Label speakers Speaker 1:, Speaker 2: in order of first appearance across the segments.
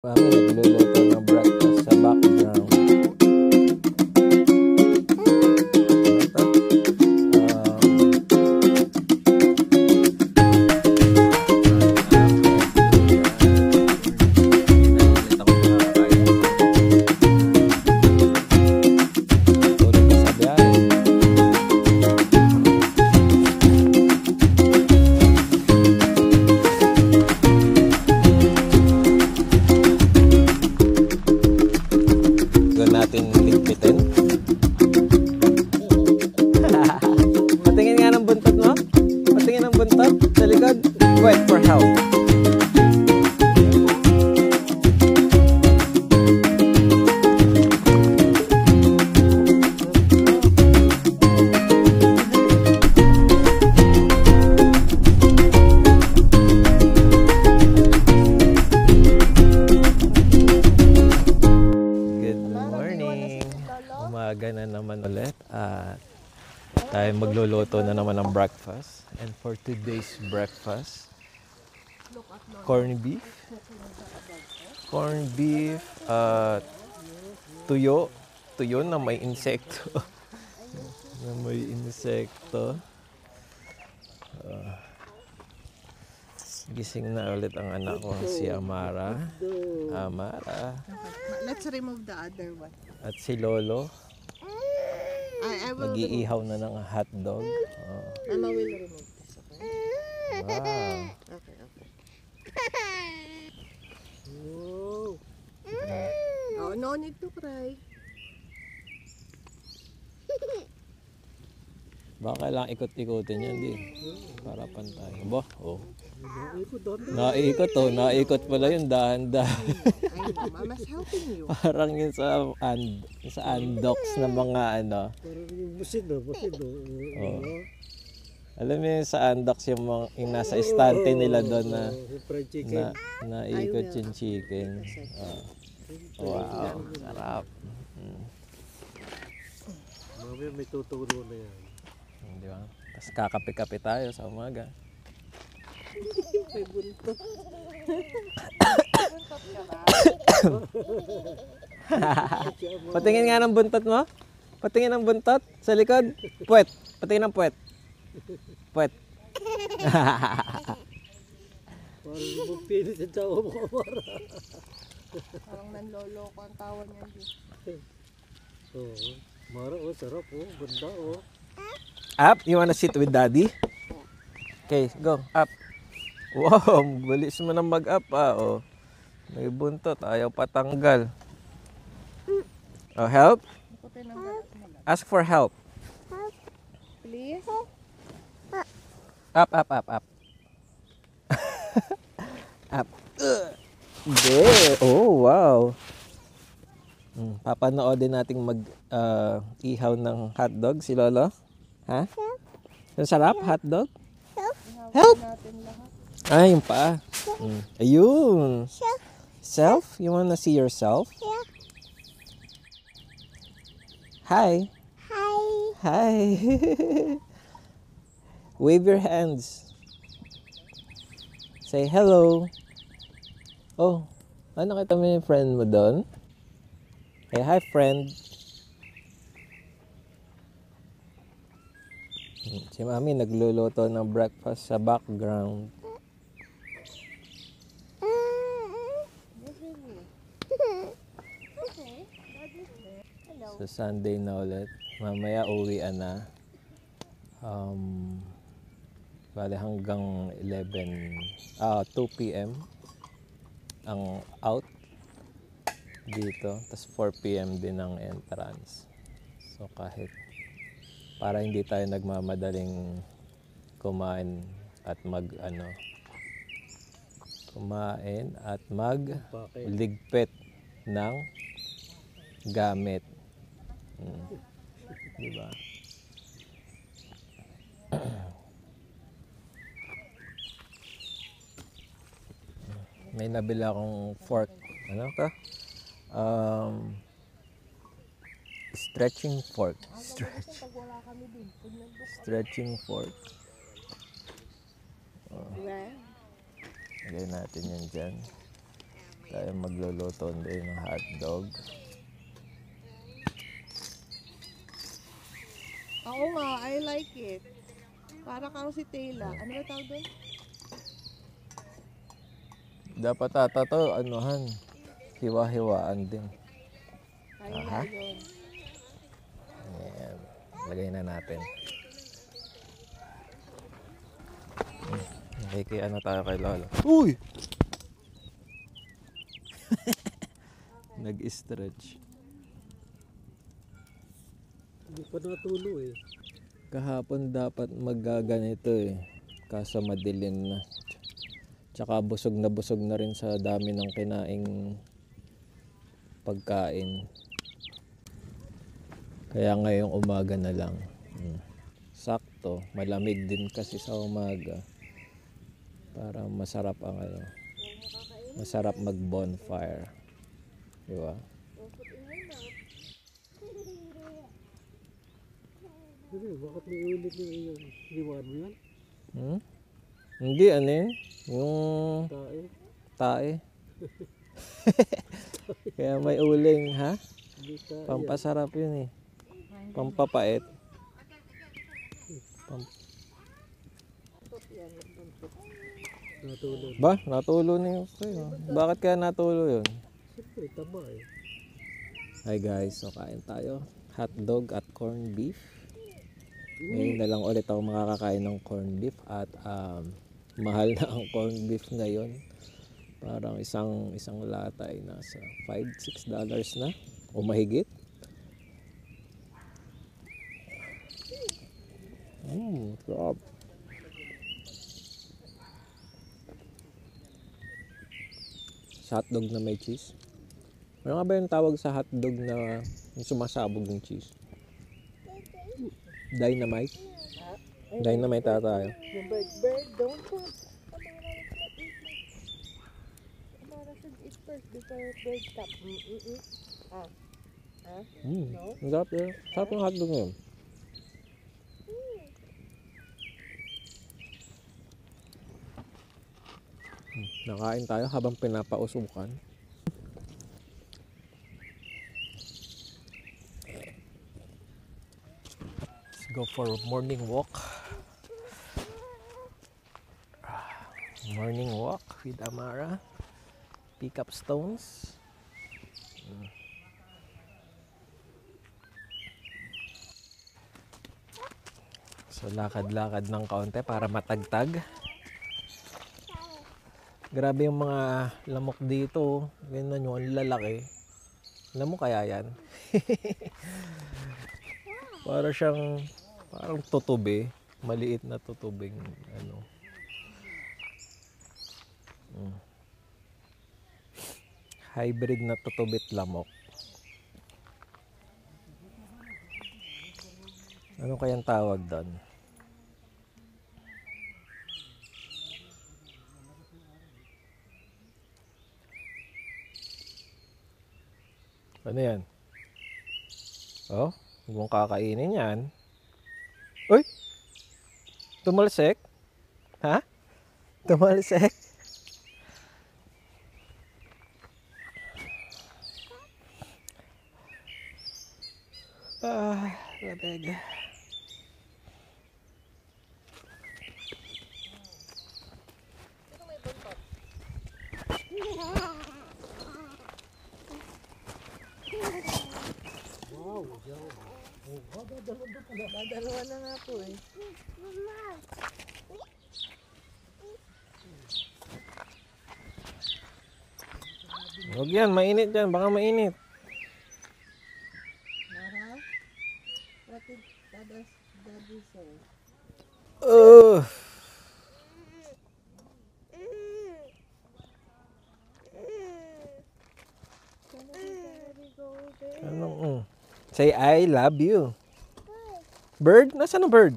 Speaker 1: Mami nagluluto ng breakfast sa background. Natin ligpitin. Patingin nga ng buntot mo. Patingin ng buntot sa likod. Wait for help. Umaga na naman ulit at tayo magluluto na naman ng breakfast. And for today's breakfast, corned beef, tuyo na may insekto. Gising na ulit ang anak ko, si Amara.
Speaker 2: Let's remove the other one.
Speaker 1: At si Lolo.
Speaker 2: I will
Speaker 1: Nag-iihaw na ng hotdog.
Speaker 2: Mama will remove this, okay?
Speaker 1: Wow.
Speaker 2: Okay. Oh, no need to cry.
Speaker 1: Baka kailangan ikot-ikotin yan, di. Para pantay. Bah, oh. Naikot pala yun, dahan-dahan.
Speaker 2: I know, Mama's helping you.
Speaker 1: Parang yun sa undocs na mga ano. Oh. Alam mo yun sa undocs yung mga yung nasa estante nila doon na naikot yung chicken. Wow, sarap.
Speaker 3: Mamaya may tuturo na yan.
Speaker 1: Di ba? Tapos kakape-kape tayo sa umaga.
Speaker 2: May buntot.
Speaker 1: Patingin nga ng buntot mo. Patingin ng buntot sa likod. Puwet. Patingin ng puwet. Puwet.
Speaker 3: Parang lumapilit yung tawa mo, Amara.
Speaker 2: Parang nanloloko ang tawa niya.
Speaker 3: Oo. Mara, oh, sarap, oh. Ganda, oh.
Speaker 1: Up? You wanna sit with daddy? Okay, go. Up. Wow, bilis mo na mag-up, oh. May buntot. Ayaw patanggal. Oh, help? Ask for help.
Speaker 2: Please?
Speaker 1: Up. Up. There. Oh, wow. Papanoodin nating mag-ihaw ng hotdog si Lolo. Ha? Ang sarap, hotdog? Help! Ay, yung paa. Ayun. Self? You wanna see yourself?
Speaker 4: Yeah.
Speaker 1: Hi. Hi. Wave your hands. Say hello. Oh, ano kita mo yung friend mo doon? Hey, hi friend. Si Mami nagluluto ng breakfast sa background. So Sunday na ulit. Mamaya uwian na. Bale hanggang 2 p.m. ang out dito. Tapos 4 p.m. din ang entrance. So kahit para hindi tayo nagmamadaling kumain at magligpit ng gamit. Diba? May nabili akong fork. Ano ka? Stretching fork. Stretching fork. Lagay natin yan dyan. Tayo magluluto din ng hotdog.
Speaker 2: Oo nga, I like it. Para kang si Tayla. Ano ba tawag doon?
Speaker 1: Dapat ata to, anuhan, hiwa-hiwaan din.
Speaker 2: Ay,
Speaker 1: Aha.
Speaker 2: yun.
Speaker 1: Ayan. Lagay na natin. Okay, ano tayo kay Lolo? Uy! Nag-stretch.
Speaker 3: Hindi pa natulo eh.
Speaker 1: Kahapon dapat maggaganito eh. Kaso madilim na. Tsaka busog na rin sa dami ng kinaing pagkain. Kaya ngayong umaga na lang. Sakto, malamig din kasi sa umaga. Para masarap ang ano. Masarap mag-bonfire. Di ba?
Speaker 3: Hindi, bakit may ulit yung iyong liwan mo yan?
Speaker 1: Hindi, ano yun? Yung
Speaker 3: Tae.
Speaker 1: tae. Kaya may uling, ha?
Speaker 3: Hindi tae.
Speaker 1: Pampasarap yun eh. Pampapait.
Speaker 3: Natulo.
Speaker 1: Ba? Natulo na yun sa'yo. Bakit kaya natulo yun?
Speaker 3: Siyempre, taba eh.
Speaker 1: Hi guys, so kain tayo. Hotdog at corned beef. Ngayon na lang ulit ako makakakain ng corned beef. At mahal na ang corned beef ngayon. Parang isang lata ay nasa $5-6 na. O mahigit. Sarap. Sa hotdog na may cheese. Ano nga ba yung tawag sa hotdog na yung sumasabog ng cheese? Dynamite? Dynamite ata tayo.
Speaker 2: Yung bird, don't put. Amara should eat first before bird stop. No?
Speaker 1: Ang sarap yun. Sarap yung hotdog na yun. Nakain tayo habang pinapausukan. Let's go for morning walk. Morning walk with Amara. Pick up stones. So lakad-lakad ng kaunti para matagtag. Grabe yung mga lamok dito. Ganyan nyo, ang lalaki. Lamok kaya yan? Parang tutubi. Maliit na tutubing ano. Hybrid na tutubit lamok. Ano kayang tawag doon? Ano yan? Oh, huwag mong kakainin yan. Uy! Tumalsik? Ha? Tumalsik? Labeg.
Speaker 3: Wow, yaw. Oh,
Speaker 2: Dadalawa na nga po eh.
Speaker 1: Huwag yan, mainit yan. Baka mainit.
Speaker 2: Mara? What did Daddy say?
Speaker 1: Anong Say I love you. Bird? Nasaan ang bird?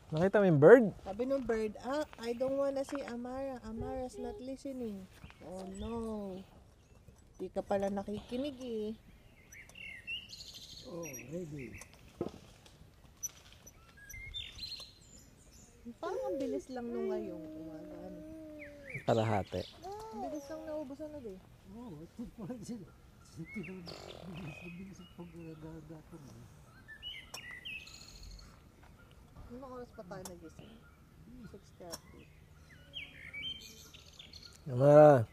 Speaker 1: Nakita mo yung bird?
Speaker 2: Sabi ng bird, I don't wanna see Amara. Amara's not listening. Oh no. Di ka pala nakikinig eh.
Speaker 3: Oh, ready.
Speaker 2: Parang ang bilis lang nung ngayong umaga.
Speaker 1: Kalahati.
Speaker 2: Ang bilis lang naubusan na din.
Speaker 3: Oo, ito pa sila. Bilis ang pag-gagatong.
Speaker 2: Anong oras pa tayo nagising? 6:30.
Speaker 1: Amara,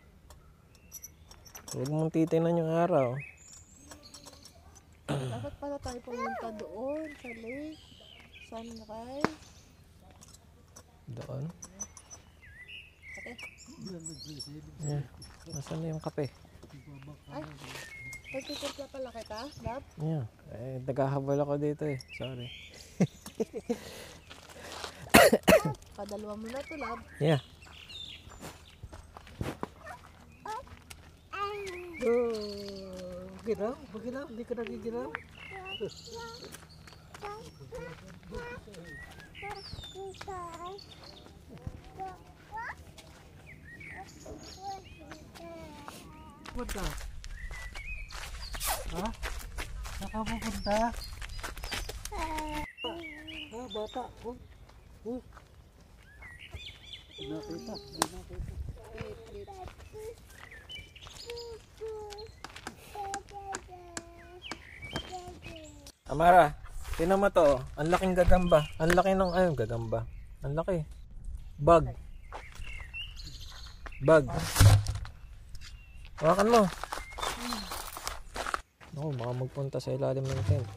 Speaker 1: huwag mong titignan yung araw.
Speaker 2: Dapat pala tayo pumunta doon sa lake. Sunrise.
Speaker 1: Doon.
Speaker 2: Okay.
Speaker 1: Yeah. Nasaan na yung kape?
Speaker 2: Ay, pagtitimpla pala kita, Lab.
Speaker 1: Yeah. Eh, naghahabol ako dito eh. Sorry.
Speaker 2: Padalawa mo na to, Lab.
Speaker 1: Yeah.
Speaker 3: Ginaw? Baginaw? Hindi ka nagiginaw? Punta? Ha? Saan ka pupunta? Bata. Oh. Oh. Hindi nakita. Hindi nakita.
Speaker 1: Amara, tinan mo to. Oh. Ang laking gagamba. Ang laki ng, ayun, gagamba. Ang laki. Bug. Bug. Hawakan mo. Naku, baka magpunta sa ilalim ng tent.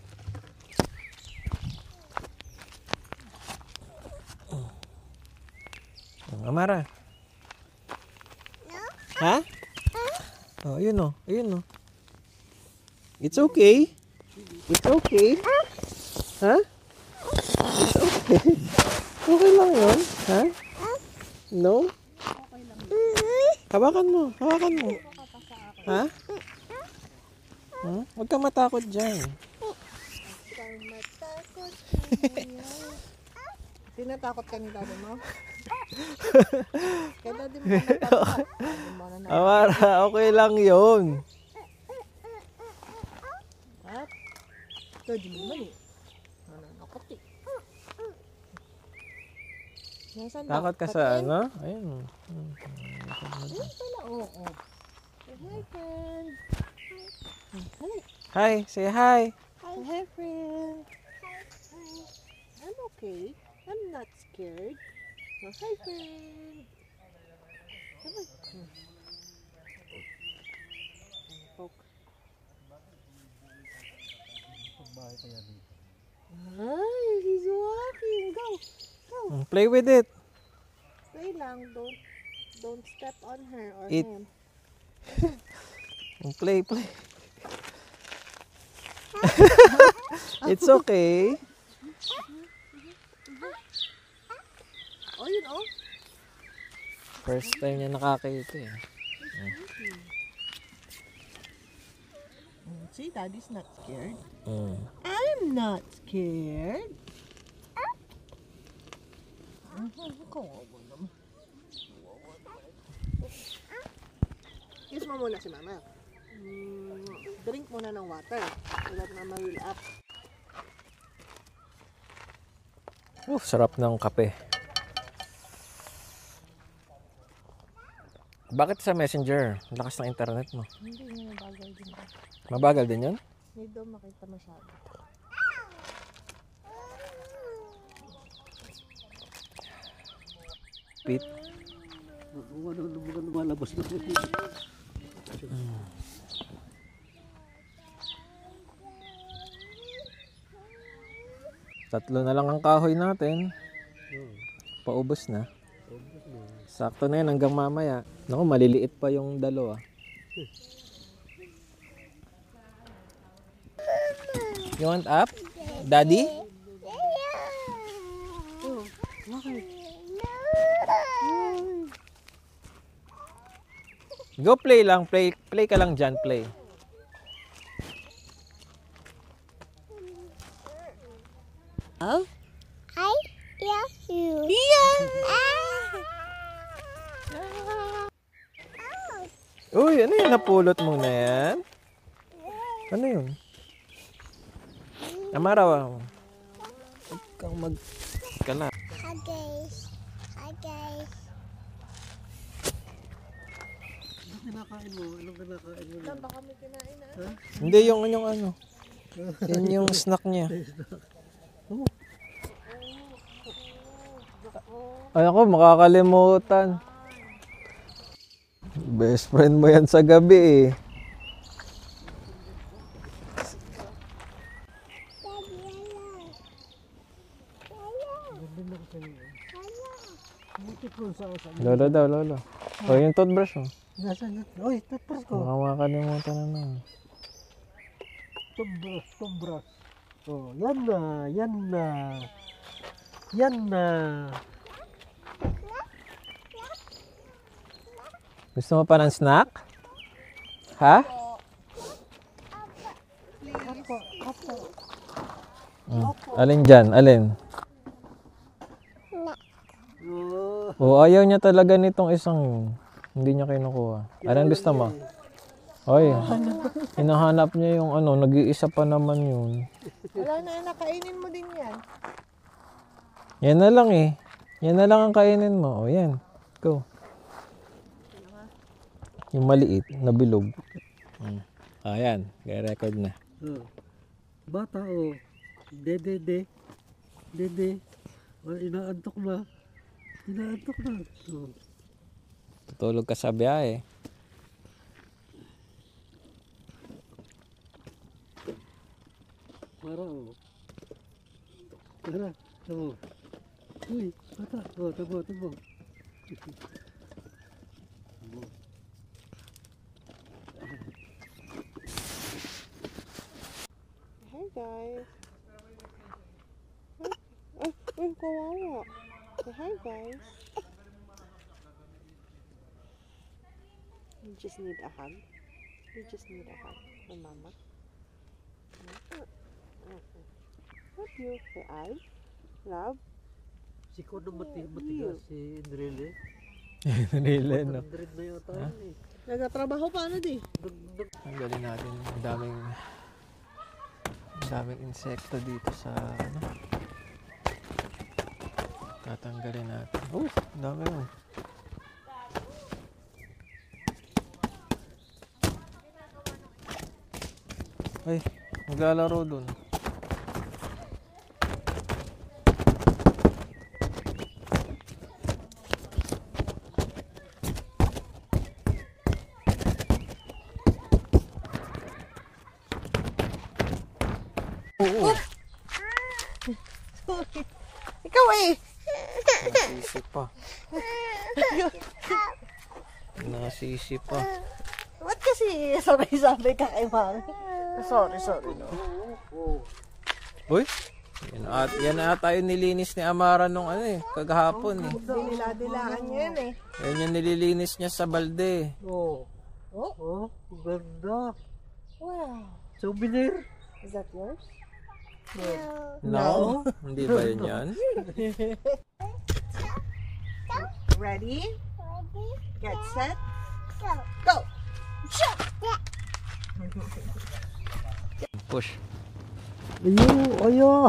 Speaker 1: Amara. Ha? Oh, ayun oh. Ayun oh. It's okay. It's okay. Ha? It's okay. Okay lang yun. Ha? No? Hawakan mo. Hawakan mo. Ha? Huwag ka matakot dyan.
Speaker 2: Tinatakot ka ni daddy mo? Kaya daddy mo na natakot. Daddy mo na natakot.
Speaker 1: Amara, okay lang yun.
Speaker 2: At, daddy mo mali. Nananakot eh. Nasaan ba?
Speaker 1: Takot ka sa
Speaker 2: Patingin?
Speaker 1: ano? Ayun.
Speaker 2: Ayun pala, oo. Say hi, friend. Hi.
Speaker 1: Hi, say hi.
Speaker 2: Say hi, friend. I'm okay. I'm not scared. So, hi, friend. Come on. Poke.
Speaker 3: Pagbahay kaya dito.
Speaker 2: Ay, he's walking. Go. Go.
Speaker 1: Play with it.
Speaker 2: Play lang. Don't step on her or
Speaker 1: It-
Speaker 2: him.
Speaker 1: Play. It's okay.
Speaker 2: Oh, yun oh.
Speaker 1: First time niya nakakita eh.
Speaker 2: See, daddy's not scared.
Speaker 1: Mm.
Speaker 2: I'm not scared. Kawawa naman. Kiss mo muna si mama. Drink muna ng water. So that mama will up.
Speaker 1: Sarap ng kape. Bakit sa Messenger? Lakas ng internet mo.
Speaker 2: Hindi na mabagal din.
Speaker 1: Mabagal din yun?
Speaker 2: Hindi daw makita masyado.
Speaker 1: Pete.
Speaker 3: Ano lumalabas na ito?
Speaker 1: Tatlo na lang ang kahoy natin. Paubos na. Sakto na yan hanggang mamaya. Naku, maliliit pa yung dalawa. You want up? Daddy? Go play lang. Play ka lang dyan. Play.
Speaker 2: Oh?
Speaker 4: I love you.
Speaker 2: Yeah!
Speaker 1: Uy, ano yun? Napulot mo na yan? Ano yun? Amara, huwag kang mag-kala.
Speaker 4: Hi guys. Hi guys.
Speaker 3: kinakain mo? Anong kinakain mo?
Speaker 2: Lang, baka may kinain na.
Speaker 1: Hindi, yung ano. Yan yung snack niya. Ay ako, makakalimutan. Best friend mo yan sa gabi eh. Lolo daw, lolo. O, yung toothbrush mo.
Speaker 3: Nasaan na? Uy, toothbrush ko.
Speaker 1: Baka makakalimutan na naman.
Speaker 3: Toothbrush. Oh, yan na, yan na. Yan na.
Speaker 1: Gusto mo pa ng snack? Ha? Alin dyan? Alin?
Speaker 3: Oh,
Speaker 1: O, ayaw niya talaga nitong isang yun. Hindi niya kinukuha. Anong gusto mo? Oy, hinahanap niya yung ano, nag-iisa pa naman yun.
Speaker 2: Wala na, nakainin mo din yan.
Speaker 1: Yan na lang eh. Yan na lang ang kainin mo. O, yan. Go. Yung maliit na bilog. Ayan, record na.
Speaker 3: oh. Bata, oh. Dede. Oh, inaantok na. Inaantok na. Oh.
Speaker 1: Tutulog ka sa biyahe.
Speaker 3: Para, oh. Tara, tabo. Uy, bata. Oh, tabo.
Speaker 2: Hi guys. Ay, kawawa. Say hi guys. You just need a hug. You just need a hug from mama. Love you. Say I love
Speaker 3: Si Kono matigas si Indrele.
Speaker 1: Nile, no?
Speaker 3: 100 na yata yun eh.
Speaker 2: nagatrabaho pa ano di?
Speaker 1: Tanggalin natin. Ang daming insekto dito sa ano. Tatanggalin natin. Oh, ang dami mo. Ay, maglalaro dun. Oo.
Speaker 2: Ikaw eh!
Speaker 1: Nasisi pa. Nasisi pa.
Speaker 2: Ba't kasi sabi ka kay mami? Sorry no.
Speaker 1: Uy, yan ata yung nilinis ni Amara nung ano eh, kagahapon eh.
Speaker 2: Dinila-dilaan niya yan eh.
Speaker 1: Yan yung nililinis niya sa balde.
Speaker 3: Oh.
Speaker 2: Oh?
Speaker 3: Oh, ganda.
Speaker 2: Wow.
Speaker 3: Souvenir.
Speaker 2: Is that yours?
Speaker 1: No? Hindi ba yun yan?
Speaker 2: Ready? Get set? Go! Shut!
Speaker 1: Push.
Speaker 3: Ayo.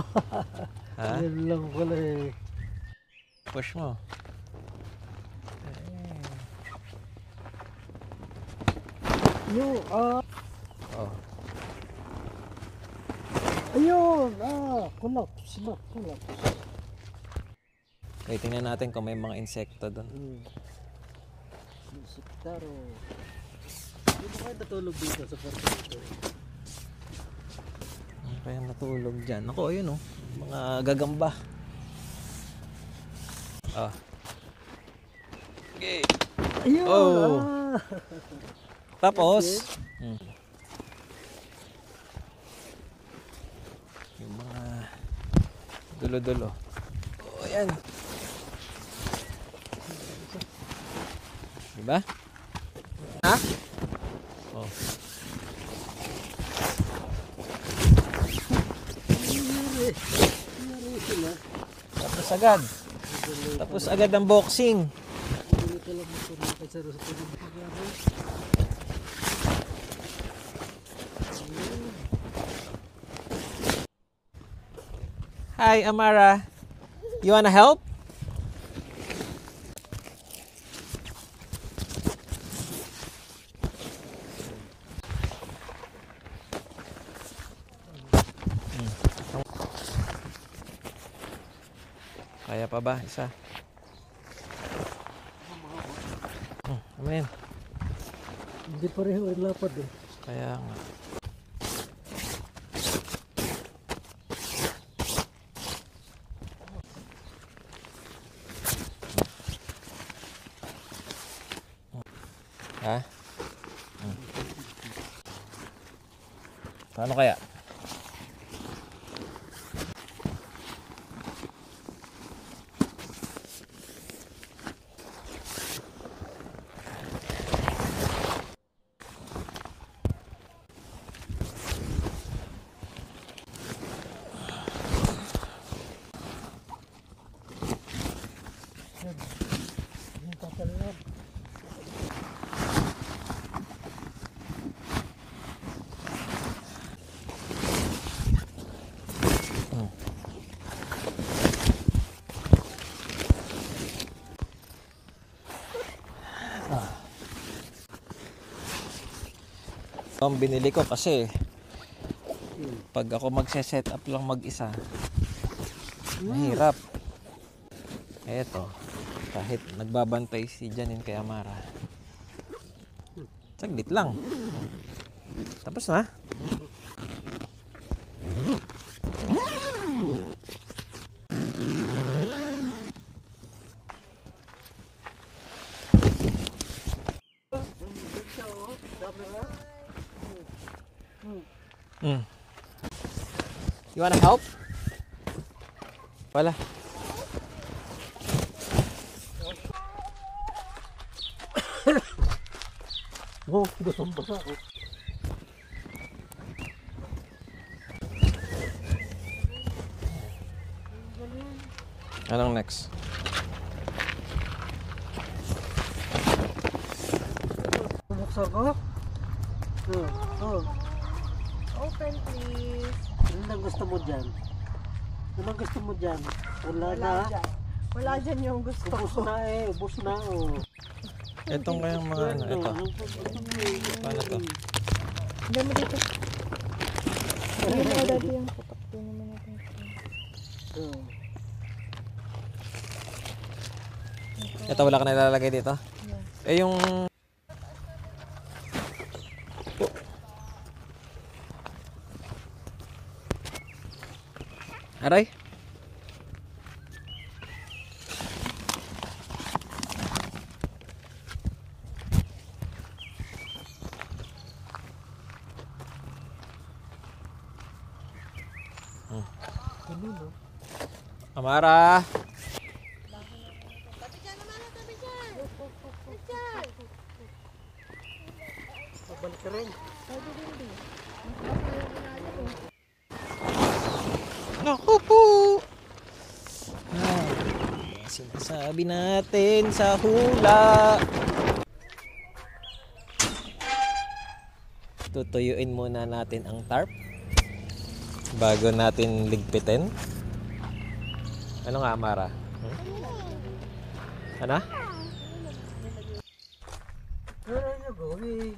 Speaker 1: Ha?
Speaker 3: Yan lang pala eh.
Speaker 1: Push mo. Oh.
Speaker 3: Ayun, kulap.
Speaker 1: Okay, tingnan natin kung may mga insekto doon.
Speaker 3: Siktaro. Hindi mo kayo natulog dito sa kwarto dito?
Speaker 1: Ano kaya natulog dyan? Ako, ayun oh. Mga gagamba. Okay.
Speaker 3: Ayun!
Speaker 1: Oh. Tapos, yung mga dulo-dulo. Oh, ayan. Diba? Ha? Oh. Tapos agad. Tapos agad ang boxing.
Speaker 3: Hindi ko lang masunod sa
Speaker 1: Hi, Amara. You wanna help? Kaya pa ba? Isa. Ano yan?
Speaker 3: Hindi pareho ang lapad eh.
Speaker 1: Kaya nga. Ha? Paano kaya?
Speaker 3: Yung tatalian.
Speaker 1: Ang binili ko kasi pag ako magse-set up lang mag-isa, mahirap. Eto, kahit nagbabantay si Janine kay Amara, saglit lang. Tapos na. Mm. You wanna help? Wala.
Speaker 3: Oh, basang-basa.
Speaker 1: Anong next?
Speaker 3: Buksan ko? Oh.
Speaker 2: Open, please.
Speaker 3: Ano ang gusto mo dyan? Ano ang gusto mo dyan? Wala na.
Speaker 2: Dyan. Wala dyan yung gusto
Speaker 3: Ubus
Speaker 2: ko.
Speaker 3: na eh. Ubus na oh.
Speaker 1: Etong kayang mga ano, ito. Paano to?
Speaker 2: Hindi mo dito. Hindi mo dati yung putok. Hindi mo natin.
Speaker 3: Oh.
Speaker 1: Ito wala ka na ilalagay dito?
Speaker 2: Yeah.
Speaker 1: Eh yung... Oh. Aray?
Speaker 3: Kanino?
Speaker 1: Amara!
Speaker 3: Babalik ka rin.
Speaker 1: Naku po! Ah, sinasabi natin sa hula. Tutuyuin muna natin ang tarp bago natin ligpitin. Ano nga, Amara? Ano?
Speaker 3: Where are you going?